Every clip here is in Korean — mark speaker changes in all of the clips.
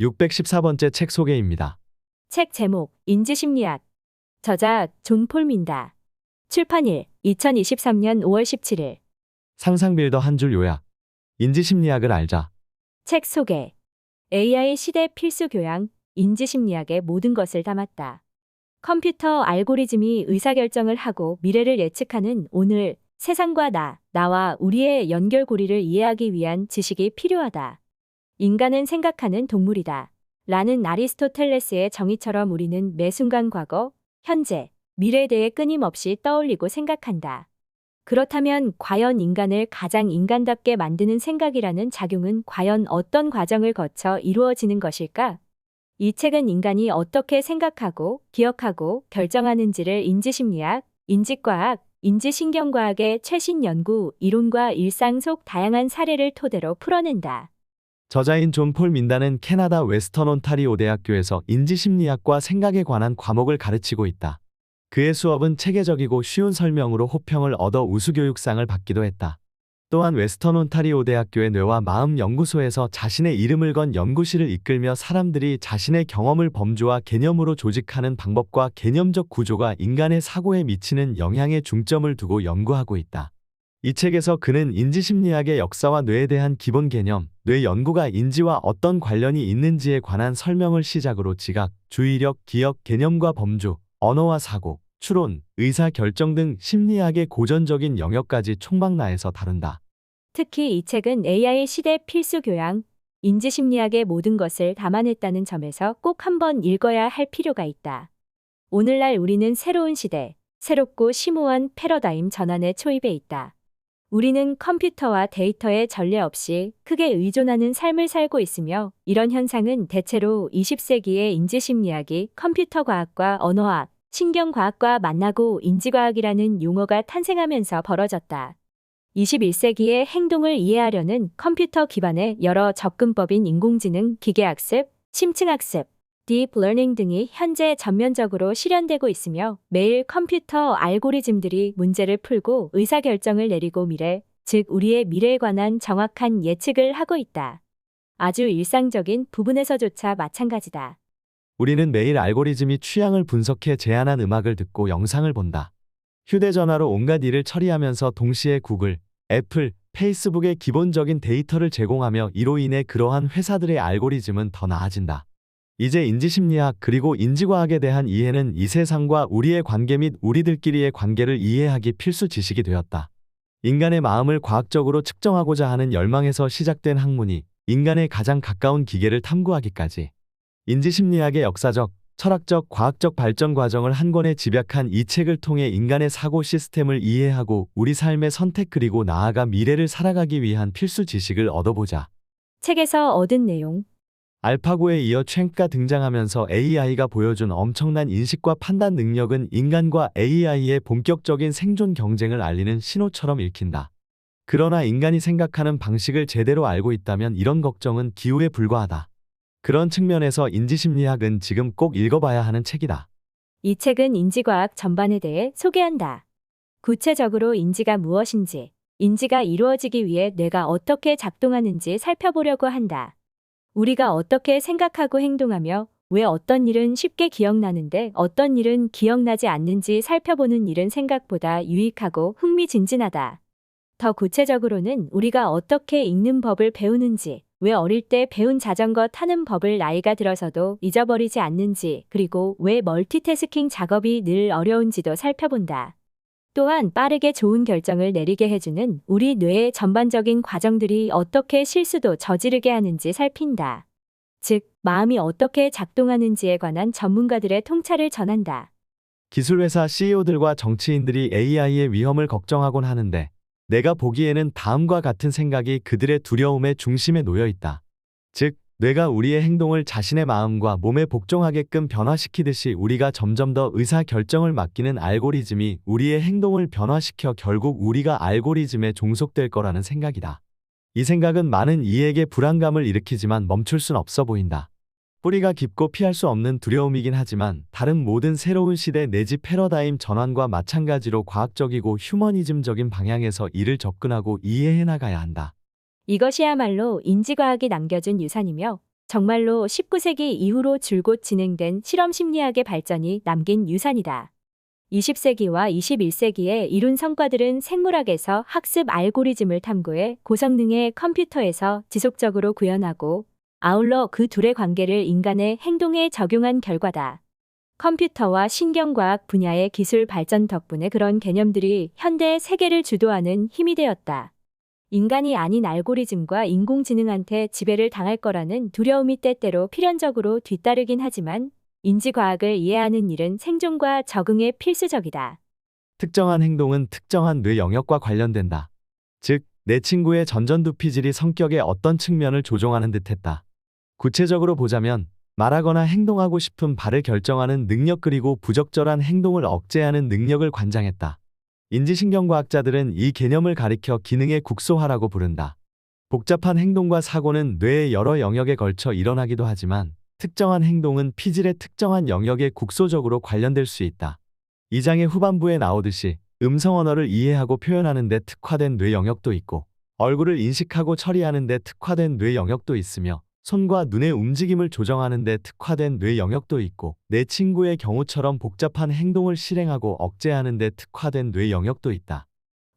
Speaker 1: 614번째 책 소개입니다.
Speaker 2: 책 제목 인지심리학. 저자 존 폴 민다. 출판일 2023년 5월 17일.
Speaker 1: 상상빌더 한 줄 요약. 인지심리학을 알자.
Speaker 2: 책 소개. AI 시대 필수 교양, 인지심리학의 모든 것을 담았다. 컴퓨터 알고리즘이 의사결정을 하고 미래를 예측하는 오늘, 세상과 나와 우리의 연결고리를 이해하기 위한 지식이 필요하다. 인간은 생각하는 동물이다. 라는 아리스토텔레스의 정의처럼 우리는 매 순간 과거, 현재, 미래에 대해 끊임없이 떠올리고 생각한다. 그렇다면 과연 인간을 가장 인간답게 만드는 생각이라는 작용은 과연 어떤 과정을 거쳐 이루어지는 것일까? 이 책은 인간이 어떻게 생각하고, 기억하고, 결정하는지를 인지심리학, 인지과학, 인지신경과학의 최신 연구, 이론과 일상 속 다양한 사례를 토대로 풀어낸다.
Speaker 1: 저자인 존 폴 민다는 캐나다 웨스턴 온타리오 대학교에서 인지심리학과 생각에 관한 과목을 가르치고 있다. 그의 수업은 체계적이고 쉬운 설명으로 호평을 얻어 우수교육상을 받기도 했다. 또한 웨스턴 온타리오 대학교의 뇌와 마음 연구소에서 자신의 이름을 건 연구실을 이끌며 사람들이 자신의 경험을 범주와 개념으로 조직하는 방법과 개념적 구조가 인간의 사고에 미치는 영향에 중점을 두고 연구하고 있다. 이 책에서 그는 인지심리학의 역사와 뇌에 대한 기본 개념, 뇌 연구가 인지와 어떤 관련이 있는지에 관한 설명을 시작으로 지각, 주의력, 기억, 개념과 범주, 언어와 사고, 추론, 의사 결정 등 심리학의 고전적인 영역까지 총망라해서 다룬다.
Speaker 2: 특히 이 책은 AI 시대 필수 교양, 인지심리학의 모든 것을 담아냈다는 점에서 꼭 한번 읽어야 할 필요가 있다. 오늘날 우리는 새로운 시대, 새롭고 심오한 패러다임 전환의 초입에 있다. 우리는 컴퓨터와 데이터의 전례 없이 크게 의존하는 삶을 살고 있으며, 이런 현상은 대체로 20세기의 인지심리학이 컴퓨터 과학과 언어학, 신경과학과 만나고 인지과학이라는 용어가 탄생하면서 벌어졌다. 21세기의 행동을 이해하려는 컴퓨터 기반의 여러 접근법인 인공지능, 기계학습, 심층학습, 딥러닝 등이 현재 전면적으로 실현되고 있으며, 매일 컴퓨터 알고리즘들이 문제를 풀고 의사결정을 내리고 즉 우리의 미래에 관한 정확한 예측을 하고 있다. 아주 일상적인 부분에서조차 마찬가지다.
Speaker 1: 우리는 매일 알고리즘이 취향을 분석해 제안한 음악을 듣고 영상을 본다. 휴대전화로 온갖 일을 처리하면서 동시에 구글, 애플, 페이스북의 기본적인 데이터를 제공하며 이로 인해 그러한 회사들의 알고리즘은 더 나아진다. 이제 인지심리학 그리고 인지과학에 대한 이해는 이 세상과 우리의 관계 및 우리들끼리의 관계를 이해하기 필수 지식이 되었다. 인간의 마음을 과학적으로 측정하고자 하는 열망에서 시작된 학문이 인간의 가장 가까운 기계를 탐구하기까지, 인지심리학의 역사적, 철학적, 과학적 발전 과정을 한 권에 집약한 이 책을 통해 인간의 사고 시스템을 이해하고 우리 삶의 선택 그리고 나아가 미래를 살아가기 위한 필수 지식을 얻어보자.
Speaker 2: 책에서 얻은 내용.
Speaker 1: 알파고에 이어 챈가 등장하면서 AI가 보여준 엄청난 인식과 판단 능력은 인간과 AI의 본격적인 생존 경쟁을 알리는 신호처럼 읽힌다. 그러나 인간이 생각하는 방식을 제대로 알고 있다면 이런 걱정은 기우에 불과하다. 그런 측면에서 인지심리학은 지금 꼭 읽어봐야 하는 책이다.
Speaker 2: 이 책은 인지과학 전반에 대해 소개한다. 구체적으로 인지가 무엇인지, 인지가 이루어지기 위해 뇌가 어떻게 작동하는지 살펴보려고 한다. 우리가 어떻게 생각하고 행동하며 왜 어떤 일은 쉽게 기억나는데 어떤 일은 기억나지 않는지 살펴보는 일은 생각보다 유익하고 흥미진진하다. 더 구체적으로는 우리가 어떻게 읽는 법을 배우는지, 왜 어릴 때 배운 자전거 타는 법을 나이가 들어서도 잊어버리지 않는지, 그리고 왜 멀티태스킹 작업이 늘 어려운지도 살펴본다. 또한 빠르게 좋은 결정을 내리게 해주는 우리 뇌의 전반적인 과정들이 어떻게 실수도 저지르게 하는지 살핀다. 즉, 마음이 어떻게 작동하는지에 관한 전문가들의 통찰을 전한다.
Speaker 1: 기술회사 CEO들과 정치인들이 AI의 위험을 걱정하곤 하는데, 내가 보기에는 다음과 같은 생각이 그들의 두려움의 중심에 놓여 있다. 즉, 뇌가 우리의 행동을 자신의 마음과 몸에 복종하게끔 변화시키듯이 우리가 점점 더 의사결정을 맡기는 알고리즘이 우리의 행동을 변화시켜 결국 우리가 알고리즘에 종속될 거라는 생각이다. 이 생각은 많은 이에게 불안감을 일으키지만 멈출 순 없어 보인다. 뿌리가 깊고 피할 수 없는 두려움이긴 하지만 다른 모든 새로운 시대 내지 패러다임 전환과 마찬가지로 과학적이고 휴머니즘적인 방향에서 이를 접근하고 이해해 나가야 한다.
Speaker 2: 이것이야말로 인지과학이 남겨준 유산이며 정말로 19세기 이후로 줄곧 진행된 실험 심리학의 발전이 남긴 유산이다. 20세기와 21세기에 이룬 성과들은 생물학에서 학습 알고리즘을 탐구해 고성능의 컴퓨터에서 지속적으로 구현하고 아울러 그 둘의 관계를 인간의 행동에 적용한 결과다. 컴퓨터와 신경과학 분야의 기술 발전 덕분에 그런 개념들이 현대 세계를 주도하는 힘이 되었다. 인간이 아닌 알고리즘과 인공지능한테 지배를 당할 거라는 두려움이 때때로 필연적으로 뒤따르긴 하지만 인지과학을 이해하는 일은 생존과 적응에 필수적이다.
Speaker 1: 특정한 행동은 특정한 뇌 영역과 관련된다. 즉, 내 친구의 전전두피질이 성격의 어떤 측면을 조종하는 듯했다. 구체적으로 보자면 말하거나 행동하고 싶은 바를 결정하는 능력 그리고 부적절한 행동을 억제하는 능력을 관장했다. 인지신경과학자들은 이 개념을 가리켜 기능의 국소화라고 부른다. 복잡한 행동과 사고는 뇌의 여러 영역에 걸쳐 일어나기도 하지만 특정한 행동은 피질의 특정한 영역에 국소적으로 관련될 수 있다. 이 장의 후반부에 나오듯이 음성 언어를 이해하고 표현하는 데 특화된 뇌 영역도 있고 얼굴을 인식하고 처리하는 데 특화된 뇌 영역도 있으며 손과 눈의 움직임을 조정하는 데 특화된 뇌 영역도 있고 내 친구의 경우처럼 복잡한 행동을 실행하고 억제하는 데 특화된 뇌 영역도 있다.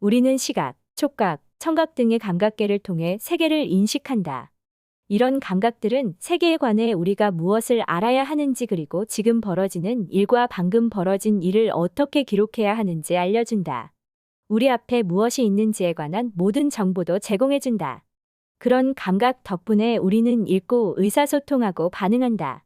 Speaker 2: 우리는 시각, 촉각, 청각 등의 감각계를 통해 세계를 인식한다. 이런 감각들은 세계에 관해 우리가 무엇을 알아야 하는지 그리고 지금 벌어지는 일과 방금 벌어진 일을 어떻게 기록해야 하는지 알려준다. 우리 앞에 무엇이 있는지에 관한 모든 정보도 제공해준다. 그런 감각 덕분에 우리는 읽고 의사소통하고 반응한다.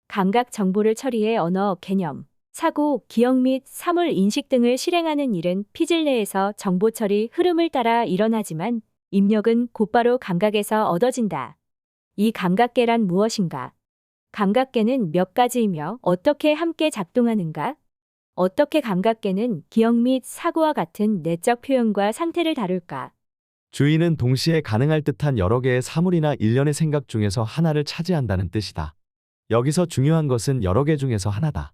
Speaker 2: 감각 정보를 처리해 언어, 개념, 사고, 기억 및 사물 인식 등을 실행하는 일은 피질 내에서 정보 처리 흐름을 따라 일어나지만 입력은 곧바로 감각에서 얻어진다. 이 감각계란 무엇인가? 감각계는 몇 가지이며 어떻게 함께 작동하는가? 어떻게 감각계는 기억 및 사고와 같은 내적 표현과 상태를 다룰까?
Speaker 1: 주의는 동시에 가능할 듯한 여러 개의 사물이나 일련의 생각 중에서 하나를 차지한다는 뜻이다. 여기서 중요한 것은 여러 개 중에서 하나다.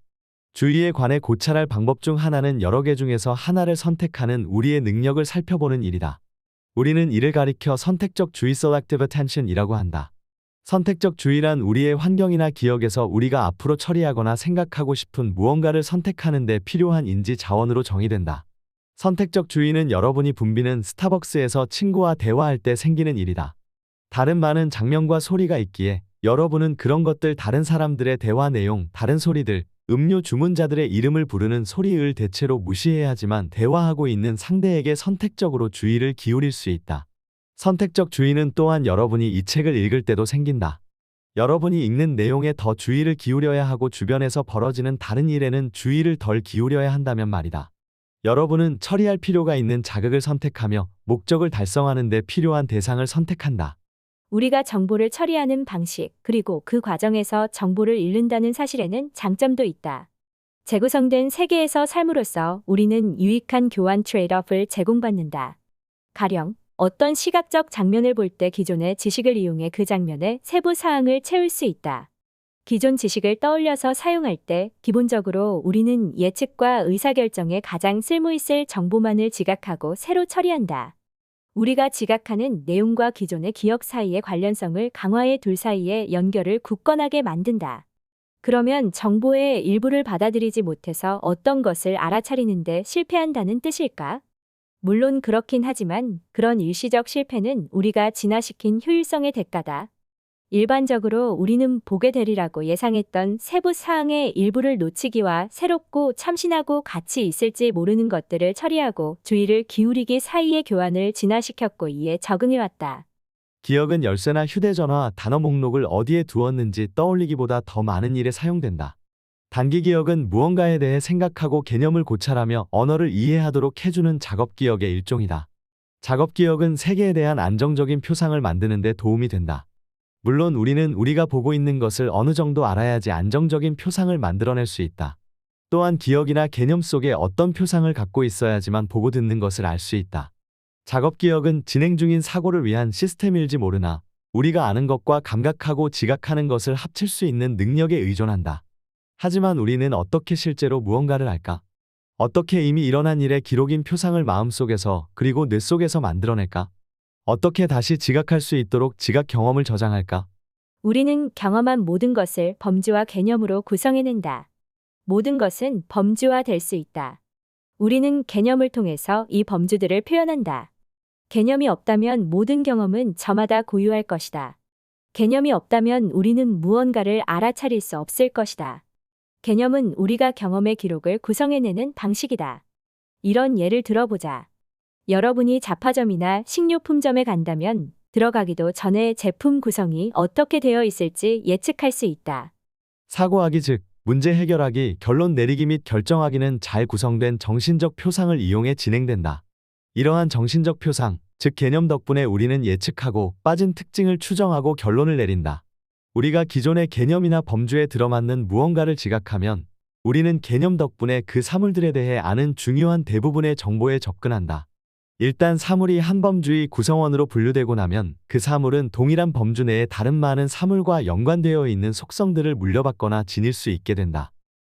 Speaker 1: 주의에 관해 고찰할 방법 중 하나는 여러 개 중에서 하나를 선택하는 우리의 능력을 살펴보는 일이다. 우리는 이를 가리켜 선택적 주의 selective attention이라고 한다. 선택적 주의란 우리의 환경이나 기억에서 우리가 앞으로 처리하거나 생각하고 싶은 무언가를 선택하는 데 필요한 인지 자원으로 정의된다. 선택적 주의는 여러분이 붐비는 스타벅스에서 친구와 대화할 때 생기는 일이다. 다른 많은 장면과 소리가 있기에 여러분은 그런 것들, 다른 사람들의 대화 내용, 다른 소리들, 음료 주문자들의 이름을 부르는 소리를 대체로 무시해야 하지만 대화하고 있는 상대에게 선택적으로 주의를 기울일 수 있다. 선택적 주의는 또한 여러분이 이 책을 읽을 때도 생긴다. 여러분이 읽는 내용에 더 주의를 기울여야 하고 주변에서 벌어지는 다른 일에는 주의를 덜 기울여야 한다면 말이다. 여러분은 처리할 필요가 있는 자극을 선택하며 목적을 달성하는 데 필요한 대상을 선택한다.
Speaker 2: 우리가 정보를 처리하는 방식, 그리고 그 과정에서 정보를 잃는다는 사실에는 장점도 있다. 재구성된 세계에서 삶으로써 우리는 유익한 교환 트레이드오프를 제공받는다. 가령 어떤 시각적 장면을 볼 때 기존의 지식을 이용해 그 장면의 세부 사항을 채울 수 있다. 기존 지식을 떠올려서 사용할 때 기본적으로 우리는 예측과 의사결정에 가장 쓸모있을 정보만을 지각하고 새로 처리한다. 우리가 지각하는 내용과 기존의 기억 사이의 관련성을 강화해 둘 사이의 연결을 굳건하게 만든다. 그러면 정보의 일부를 받아들이지 못해서 어떤 것을 알아차리는데 실패한다는 뜻일까? 물론 그렇긴 하지만 그런 일시적 실패는 우리가 진화시킨 효율성의 대가다. 일반적으로 우리는 보게 되리라고 예상했던 세부 사항의 일부를 놓치기와 새롭고 참신하고 가치 있을지 모르는 것들을 처리하고 주의를 기울이기 사이의 교환을 진화시켰고 이에 적응해왔다.
Speaker 1: 기억은 열쇠나 휴대전화, 단어 목록을 어디에 두었는지 떠올리기보다 더 많은 일에 사용된다. 단기 기억은 무언가에 대해 생각하고 개념을 고찰하며 언어를 이해하도록 해주는 작업 기억의 일종이다. 작업 기억은 세계에 대한 안정적인 표상을 만드는 데 도움이 된다. 물론 우리는 우리가 보고 있는 것을 어느 정도 알아야지 안정적인 표상을 만들어낼 수 있다. 또한 기억이나 개념 속에 어떤 표상을 갖고 있어야지만 보고 듣는 것을 알 수 있다. 작업 기억은 진행 중인 사고를 위한 시스템일지 모르나 우리가 아는 것과 감각하고 지각하는 것을 합칠 수 있는 능력에 의존한다. 하지만 우리는 어떻게 실제로 무언가를 알까? 어떻게 이미 일어난 일의 기록인 표상을 마음속에서 그리고 뇌 속에서 만들어낼까? 어떻게 다시 지각할 수 있도록 지각 경험을 저장할까?
Speaker 2: 우리는 경험한 모든 것을 범주와 개념으로 구성해낸다. 모든 것은 범주화 될 수 있다. 우리는 개념을 통해서 이 범주들을 표현한다. 개념이 없다면 모든 경험은 저마다 고유할 것이다. 개념이 없다면 우리는 무언가를 알아차릴 수 없을 것이다. 개념은 우리가 경험의 기록을 구성해내는 방식이다. 이런 예를 들어보자. 여러분이 잡화점이나 식료품점에 간다면 들어가기도 전에 제품 구성이 어떻게 되어 있을지 예측할 수 있다.
Speaker 1: 사고하기 즉 문제 해결하기, 결론 내리기 및 결정하기는 잘 구성된 정신적 표상을 이용해 진행된다. 이러한 정신적 표상, 즉 개념 덕분에 우리는 예측하고 빠진 특징을 추정하고 결론을 내린다. 우리가 기존의 개념이나 범주에 들어맞는 무언가를 지각하면 우리는 개념 덕분에 그 사물들에 대해 아는 중요한 대부분의 정보에 접근한다. 일단 사물이 한 범주의 구성원으로 분류되고 나면 그 사물은 동일한 범주 내에 다른 많은 사물과 연관되어 있는 속성들을 물려받거나 지닐 수 있게 된다.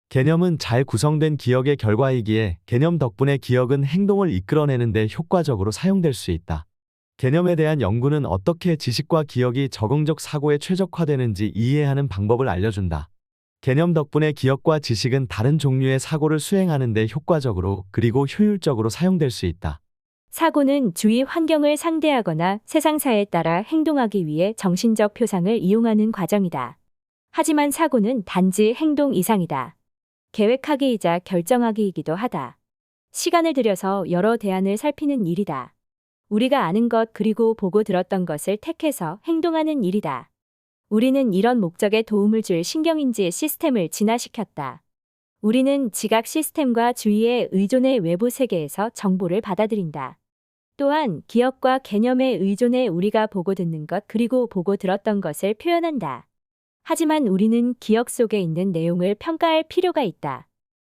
Speaker 1: 개념은 잘 구성된 기억의 결과이기에 개념 덕분에 기억은 행동을 이끌어내는 데 효과적으로 사용될 수 있다. 개념에 대한 연구는 어떻게 지식과 기억이 적응적 사고에 최적화되는지 이해하는 방법을 알려준다. 개념 덕분에 기억과 지식은 다른 종류의 사고를 수행하는 데 효과적으로 그리고 효율적으로 사용될 수 있다.
Speaker 2: 사고는 주위 환경을 상대하거나 세상사에 따라 행동하기 위해 정신적 표상을 이용하는 과정이다. 하지만 사고는 단지 행동 이상이다. 계획하기이자 결정하기이기도 하다. 시간을 들여서 여러 대안을 살피는 일이다. 우리가 아는 것 그리고 보고 들었던 것을 택해서 행동하는 일이다. 우리는 이런 목적에 도움을 줄 신경인지 시스템을 진화시켰다. 우리는 지각 시스템과 주위의 의존의 외부 세계에서 정보를 받아들인다. 또한 기억과 개념에 의존해 우리가 보고 듣는 것 그리고 보고 들었던 것을 표현한다. 하지만 우리는 기억 속에 있는 내용을 평가할 필요가 있다.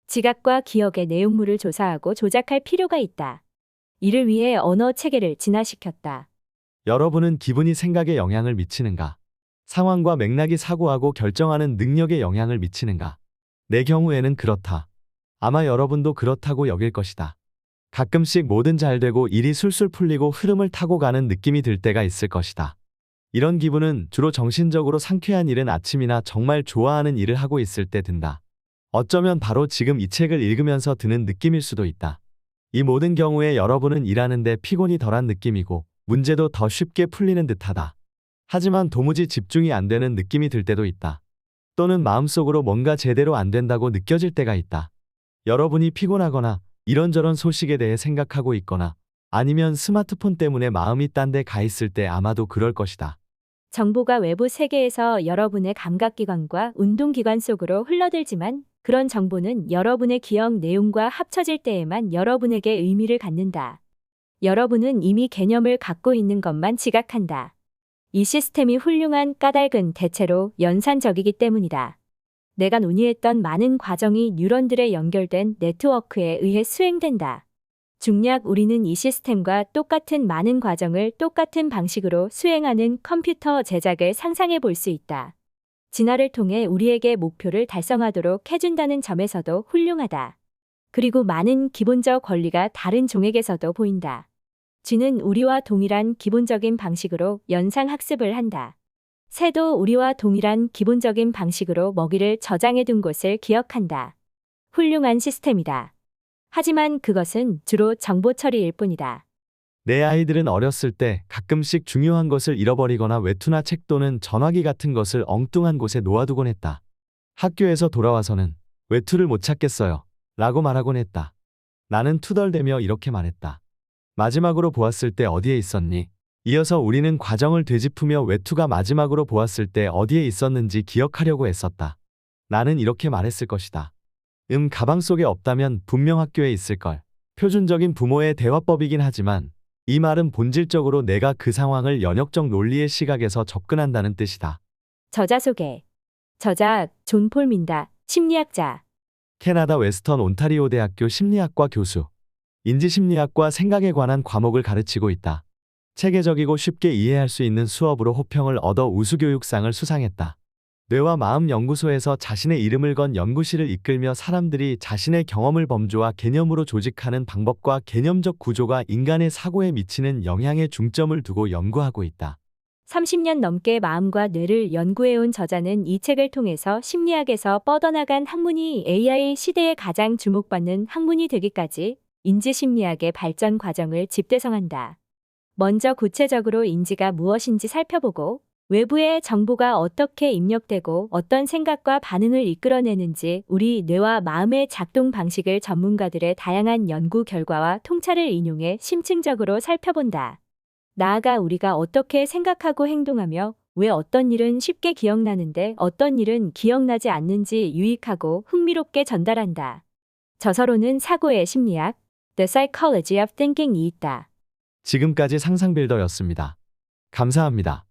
Speaker 2: 지각과 기억의 내용물을 조사하고 조작할 필요가 있다. 이를 위해 언어 체계를 진화시켰다.
Speaker 1: 여러분은 기분이 생각에 영향을 미치는가? 상황과 맥락이 사고하고 결정하는 능력에 영향을 미치는가? 내 경우에는 그렇다. 아마 여러분도 그렇다고 여길 것이다. 가끔씩 뭐든 잘 되고 일이 술술 풀리고 흐름을 타고 가는 느낌이 들 때가 있을 것이다. 이런 기분은 주로 정신적으로 상쾌한 일은 아침이나 정말 좋아하는 일을 하고 있을 때 든다. 어쩌면 바로 지금 이 책을 읽으면서 드는 느낌일 수도 있다. 이 모든 경우에 여러분은 일하는데 피곤이 덜한 느낌이고 문제도 더 쉽게 풀리는 듯하다. 하지만 도무지 집중이 안 되는 느낌이 들 때도 있다. 또는 마음속으로 뭔가 제대로 안 된다고 느껴질 때가 있다. 여러분이 피곤하거나 이런저런 소식에 대해 생각하고 있거나 아니면 스마트폰 때문에 마음이 딴 데 가 있을 때 아마도 그럴 것이다.
Speaker 2: 정보가 외부 세계에서 여러분의 감각기관과 운동기관 속으로 흘러들지만 그런 정보는 여러분의 기억 내용과 합쳐질 때에만 여러분에게 의미를 갖는다. 여러분은 이미 개념을 갖고 있는 것만 지각한다. 이 시스템이 훌륭한 까닭은 대체로 연산적이기 때문이다. 내가 논의했던 많은 과정이 뉴런들에 연결된 네트워크에 의해 수행된다. 중략 우리는 이 시스템과 똑같은 많은 과정을 똑같은 방식으로 수행하는 컴퓨터 제작을 상상해 볼 수 있다. 진화를 통해 우리에게 목표를 달성하도록 해준다는 점에서도 훌륭하다. 그리고 많은 기본적 권리가 다른 종에게서도 보인다. 쥐는 우리와 동일한 기본적인 방식으로 연상학습을 한다. 새도 우리와 동일한 기본적인 방식으로 먹이를 저장해 둔 곳을 기억한다. 훌륭한 시스템이다. 하지만 그것은 주로 정보 처리일 뿐이다.
Speaker 1: 내 아이들은 어렸을 때 가끔씩 중요한 것을 잃어버리거나 외투나 책 또는 전화기 같은 것을 엉뚱한 곳에 놓아두곤 했다. 학교에서 돌아와서는 외투를 못 찾겠어요 라고 말하곤 했다. 나는 투덜대며 이렇게 말했다. 마지막으로 보았을 때 어디에 있었니? 이어서 우리는 과정을 되짚으며 외투가 마지막으로 보았을 때 어디에 있었는지 기억하려고 애썼다. 나는 이렇게 말했을 것이다. 가방 속에 없다면 분명 학교에 있을걸. 표준적인 부모의 대화법이긴 하지만 이 말은 본질적으로 내가 그 상황을 연역적 논리의 시각에서 접근한다는 뜻이다.
Speaker 2: 저자 소개. 저자 존 폴 민다, 심리학자.
Speaker 1: 캐나다 웨스턴 온타리오 대학교 심리학과 교수. 인지심리학과 생각에 관한 과목을 가르치고 있다. 체계적이고 쉽게 이해할 수 있는 수업으로 호평을 얻어 우수교육상을 수상했다. 뇌와 마음 연구소에서 자신의 이름을 건 연구실을 이끌며 사람들이 자신의 경험을 범주와 개념으로 조직하는 방법과 개념적 구조가 인간의 사고에 미치는 영향에 중점을 두고 연구하고 있다.
Speaker 2: 30년 넘게 마음과 뇌를 연구해온 저자는 이 책을 통해서 심리학에서 뻗어나간 학문이 AI 시대에 가장 주목받는 학문이 되기까지 인지심리학의 발전 과정을 집대성한다. 먼저 구체적으로 인지가 무엇인지 살펴보고 외부의 정보가 어떻게 입력되고 어떤 생각과 반응을 이끌어내는지 우리 뇌와 마음의 작동 방식을 전문가들의 다양한 연구 결과와 통찰을 인용해 심층적으로 살펴본다. 나아가 우리가 어떻게 생각하고 행동하며 왜 어떤 일은 쉽게 기억나는데 어떤 일은 기억나지 않는지 유익하고 흥미롭게 전달한다. 저서로는 사고의 심리학, The Psychology of Thinking이 있다.
Speaker 1: 지금까지 상상빌더였습니다. 감사합니다.